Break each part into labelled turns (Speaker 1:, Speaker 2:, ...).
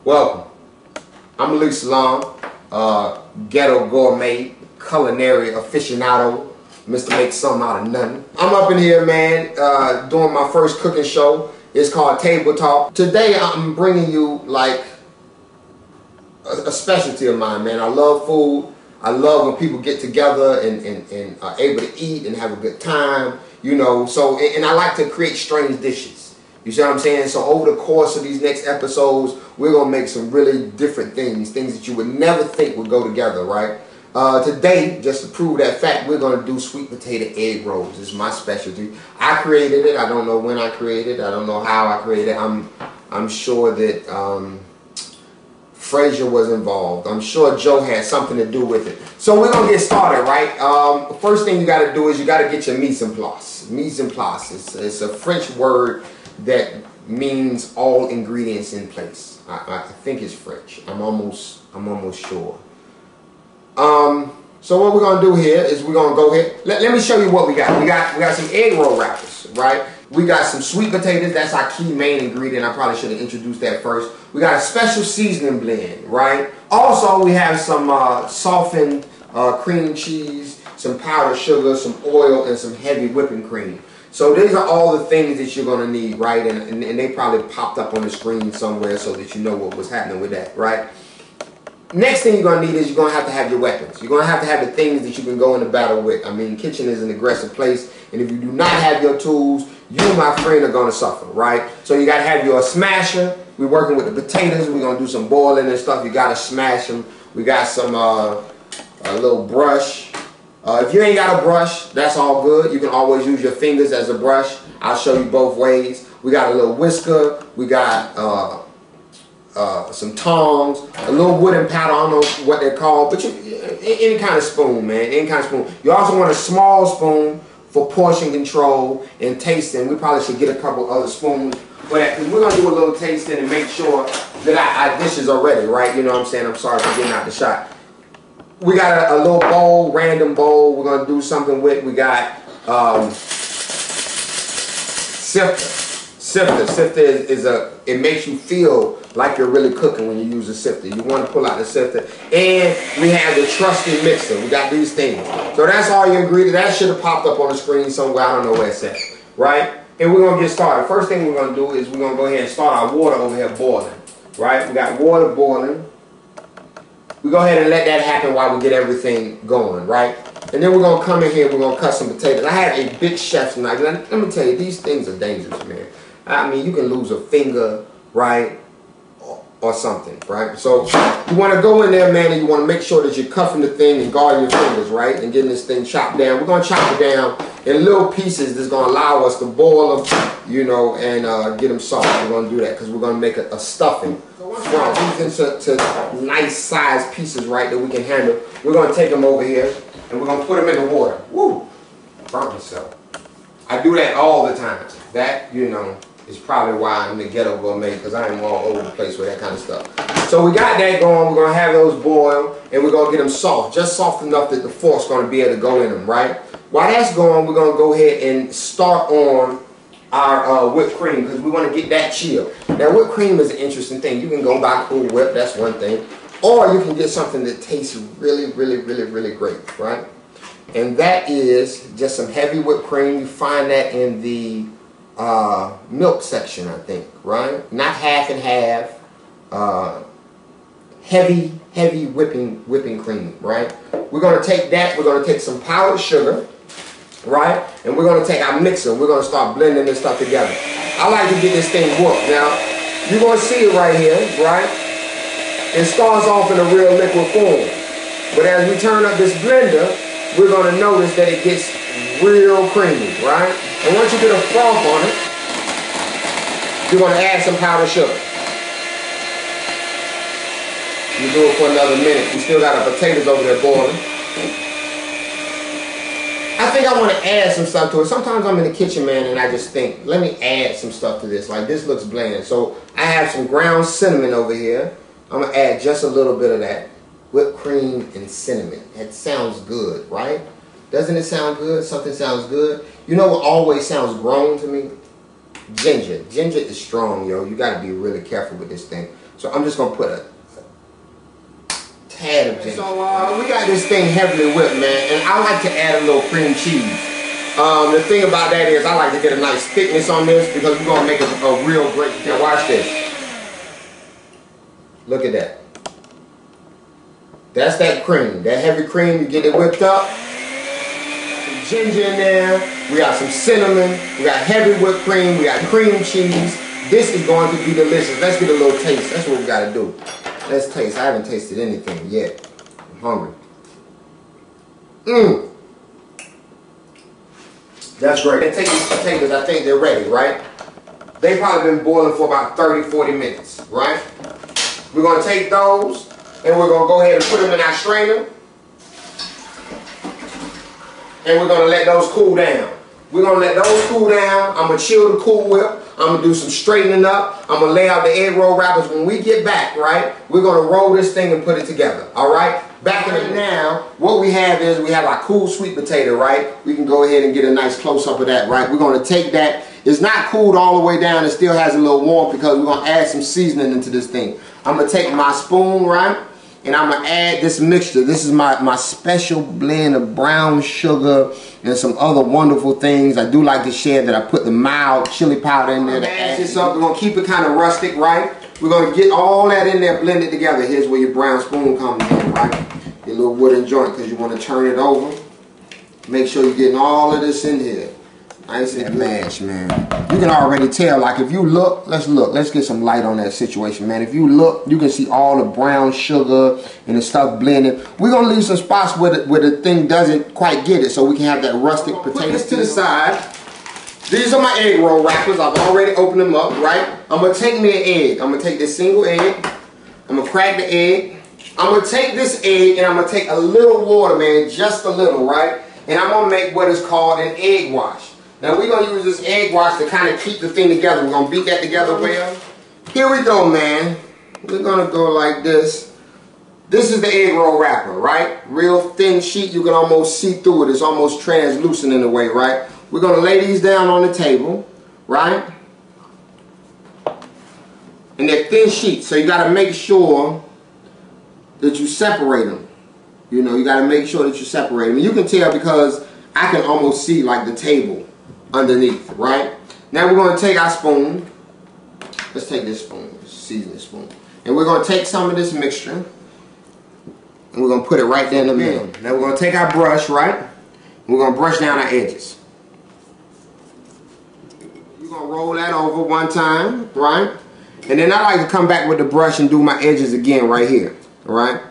Speaker 1: Welcome. I'm Malik Salaam, ghetto gourmet, culinary aficionado, Mr. Make Something Out of Nothing. I'm up in here, man, doing my first cooking show. It's called Table Talk. Today I'm bringing you like a specialty of mine, man. I love food. I love when people get together and are able to eat and have a good time, you know. So, and I like to create strange dishes. You see what I'm saying? So over the course of these next episodes, we're going to make some really different things that you would never think would go together, right? Today, just to prove that fact, we're going to do sweet potato egg rolls. It's my specialty. I created it. I don't know when I created it. I don't know how I created it. I'm sure that Frazier was involved. I'm sure Joe had something to do with it. So we're going to get started, right? First thing you got to do is you got to get your mise en place. Mise en place. It's a French word that means all ingredients in place. I think it's French. I'm almost sure. So what we're gonna do here is we're gonna go ahead. Let me show you what we got. We got some egg roll wrappers, right? We got some sweet potatoes. That's our key main ingredient. I probably should have introduced that first. We got a special seasoning blend, right? Also, we have some softened cream cheese, some powdered sugar, some oil, and some heavy whipping cream. So these are all the things that you're going to need, right? And they probably popped up on the screen somewhere so that you know what was happening with that, right? Next thing you're going to need is you're going to have your weapons. You're going to have the things that you can go into battle with. I mean, kitchen is an aggressive place, and if you do not have your tools, you, my friend, are going to suffer, right? So you got to have your smasher. We're working with the potatoes. We're going to do some boiling and stuff. You got to smash them. We got some a little brush. If you ain't got a brush, that's all good. You can always use your fingers as a brush. I'll show you both ways. We got a little whisker. We got some tongs, a little wooden paddle. I don't know what they're called, but any kind of spoon, man. Any kind of spoon. You also want a small spoon for portion control and tasting. We probably should get a couple other spoons for that, because we're going to do a little tasting and make sure that our dishes are ready, right? You know what I'm saying? I'm sorry for getting out the shot. We got a little bowl, random bowl we're going to do something with. We got sifter. Sifter is it makes you feel like you're really cooking when you use a sifter. You want to pull out the sifter. And we have the trusty mixer. We got these things. So that's all your ingredients. That should have popped up on the screen somewhere. I don't know where it's at. Right? And we're going to get started. First thing we're going to do is we're going to go ahead and start our water over here boiling. Right? We got water boiling. We go ahead and let that happen while we get everything going, right? And then we're going to come in here and we're going to cut some potatoes. I have a big chef's knife. Let me tell you, these things are dangerous, man. I mean, you can lose a finger, right? Or something, right? So you want to go in there, man, and you want to make sure that you're cuffing the thing and guarding your fingers, right? And getting this thing chopped down. We're going to chop it down in little pieces that's going to allow us to boil them, you know, and get them soft. We're going to do that because we're going to make a stuffing. So once we get these into nice sized pieces, right, that we can handle, we're going to take them over here and we're going to put them in the water. Woo! Burn myself. I do that all the time. That, you know, is probably why I'm the ghetto gourmet, because I am all over the place with that kind of stuff. So we got that going. We're going to have those boil and we're going to get them soft. Just soft enough that the fork's going to be able to go in them, right? While that's going, we're going to go ahead and start on our whipped cream, because we want to get that chilled. Now, whipped cream is an interesting thing. You can go buy Cool Whip, that's one thing. Or you can get something that tastes really, really, really, really great, right? And that is just some heavy whipped cream. You find that in the milk section, I think, right? Not half and half. Heavy whipping cream, right? We're going to take that. We're going to take some powdered sugar, right? And we're going to take our mixer. We're going to start blending this stuff together. I like to get this thing whooped. Now, you're going to see it right here, right? It starts off in a real liquid form. But as we turn up this blender, we're going to notice that it gets real creamy, right? And once you get a froth on it, you're going to add some powdered sugar. You do it for another minute. We still got our potatoes over there boiling. I think I want to add some stuff to it. Sometimes I'm in the kitchen, man, and I just think, let me add some stuff to this. Like, this looks bland. So I have some ground cinnamon over here. I'm going to add just a little bit of that. Whipped cream and cinnamon. That sounds good, right? Doesn't it sound good? Something sounds good. You know what always sounds grown to me? Ginger. Ginger is strong, yo. You got to be really careful with this thing. So I'm just gonna put a tad of ginger. So we got this thing heavily whipped, man, and I like to add a little cream cheese. The thing about that is I like to get a nice thickness on this because we're gonna make a real great. Now watch this. Look at that. That's that cream, that heavy cream. You get it whipped up. Some ginger in there. We got some cinnamon. We got heavy whipped cream. We got cream cheese. This is going to be delicious. Let's get a little taste. That's what we got to do. Let's taste. I haven't tasted anything yet. I'm hungry. Mmm. That's great. And take these potatoes. I think they're ready, right? They've probably been boiling for about 30-40 minutes, right? We're going to take those and we're going to go ahead and put them in our strainer. And we're going to let those cool down. We're going to let those cool down. I'm going to chill the Cool Whip. I'm going to do some straightening up. I'm going to lay out the egg roll wrappers. When we get back, right, we're going to roll this thing and put it together, all right? Back in it now, what we have is we have our cool sweet potato, right? We can go ahead and get a nice close-up of that, right? We're going to take that. It's not cooled all the way down. It still has a little warmth because we're going to add some seasoning into this thing. I'm going to take my spoon, right? And I'm going to add this mixture. This is my special blend of brown sugar and some other wonderful things. I do like to share that I put the mild chili powder in there to add this up. We're going to keep it kind of rustic, right? We're going to get all that in there blended together. Here's where your brown spoon comes in, right? Your little wooden joint because you want to turn it over. Make sure you're getting all of this in here. Nice and mash, man. You can already tell, like if you look, let's get some light on that situation, man. If you look, you can see all the brown sugar and the stuff blended. We're gonna leave some spots where the thing doesn't quite get it, so we can have that rustic potato. Put this to the side. These are my egg roll wrappers. I've already opened them up, right? I'm gonna take me an egg. I'm gonna take this single egg. I'm gonna crack the egg. I'm gonna take this egg and I'm gonna take a little water, man, just a little, right? And I'm gonna make what is called an egg wash. Now we're going to use this egg wash to kind of keep the thing together. We're going to beat that together well. Here we go, man. We're going to go like this. This is the egg roll wrapper, right? Real thin sheet. You can almost see through it. It's almost translucent in a way, right? We're going to lay these down on the table, right? And they're thin sheets, so you got to make sure that you separate them. You know, you got to make sure that you separate them. And you can tell because I can almost see like the table underneath, right? Now we're going to take our spoon. Let's take this spoon, seasoning spoon. And we're going to take some of this mixture and we're going to put it right there in the middle. Now we're going to take our brush, right? And we're going to brush down our edges. You're going to roll that over one time, right? And then I like to come back with the brush and do my edges again right here, right?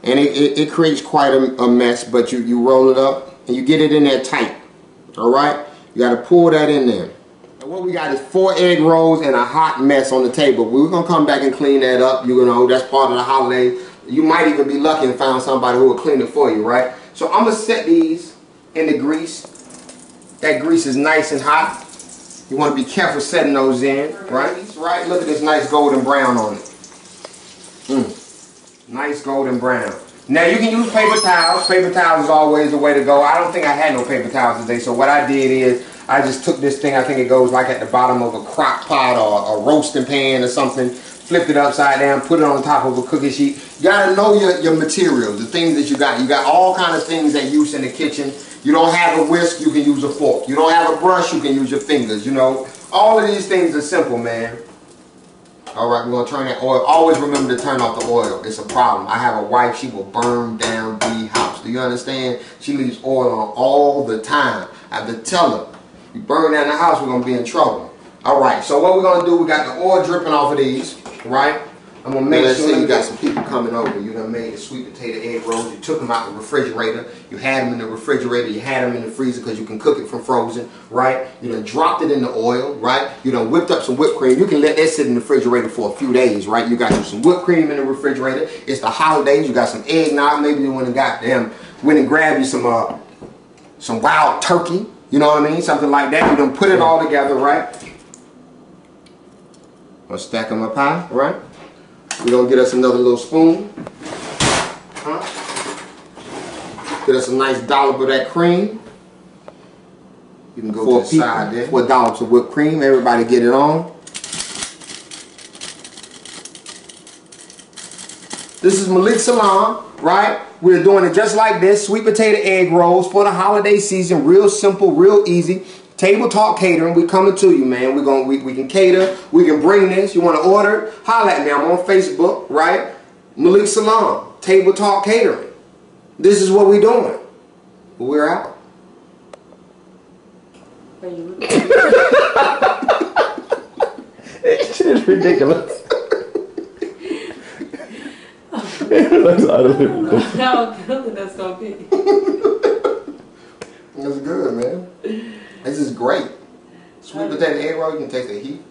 Speaker 1: And it creates quite a mess, but you roll it up and you get it in there tight, all right? You got to pull that in there. And what we got is 4 egg rolls and a hot mess on the table. We're going to come back and clean that up. You know, that's part of the holiday. You might even be lucky and find somebody who will clean it for you, right? So I'm going to set these in the grease. That grease is nice and hot. You want to be careful setting those in, right? Right. Look at this nice golden brown on it. Nice golden brown. Now you can use paper towels. Paper towels is always the way to go. I don't think I had no paper towels today, so what I did is I just took this thing, I think it goes like at the bottom of a crock pot or a roasting pan or something, flipped it upside down, put it on top of a cookie sheet. You gotta know your materials, the things that you got. You got all kinds of things that you use in the kitchen. You don't have a whisk, you can use a fork. You don't have a brush, you can use your fingers, you know. All of these things are simple, man. Alright, we're going to turn that oil. Always remember to turn off the oil. It's a problem. I have a wife, she will burn down the house. Do you understand? She leaves oil on all the time. I have to tell her, you burn down the house, we're going to be in trouble. Alright, so what we're going to do, we got the oil dripping off of these, right? I'm going to make sure you got some people coming over. You done made the sweet potato egg rolls. You took them out the refrigerator. You had them in the refrigerator. You had them in the freezer because you can cook it from frozen, right? You done dropped it in the oil, right? You done whipped up some whipped cream. You can let that sit in the refrigerator for a few days, right? You got you some whipped cream in the refrigerator. It's the holidays. You got some eggnog. Maybe you went and grabbed you some wild turkey. You know what I mean? Something like that. You done put it all together, right? Gonna stack them up high, right? We're going to get us another little spoon. Get us a nice dollop of that cream. You can go to the side there. 4 dollops of whipped cream. Everybody get it on. This is Malik Salaam, right? We're doing it just like this. Sweet potato egg rolls for the holiday season. Real simple, real easy. Table Talk Catering. We coming to you, man. We can cater. We can bring this. You want to order it? Holla at me. I'm on Facebook, right? Malik Salaam. Table Talk Catering. This is what we're doing. We're out.
Speaker 2: Are you
Speaker 3: It's ridiculous. It looks utterly ridiculous.
Speaker 2: how good that's gonna be.
Speaker 1: That's good, man. This is great. Sweet potato egg roll, you can taste the heat.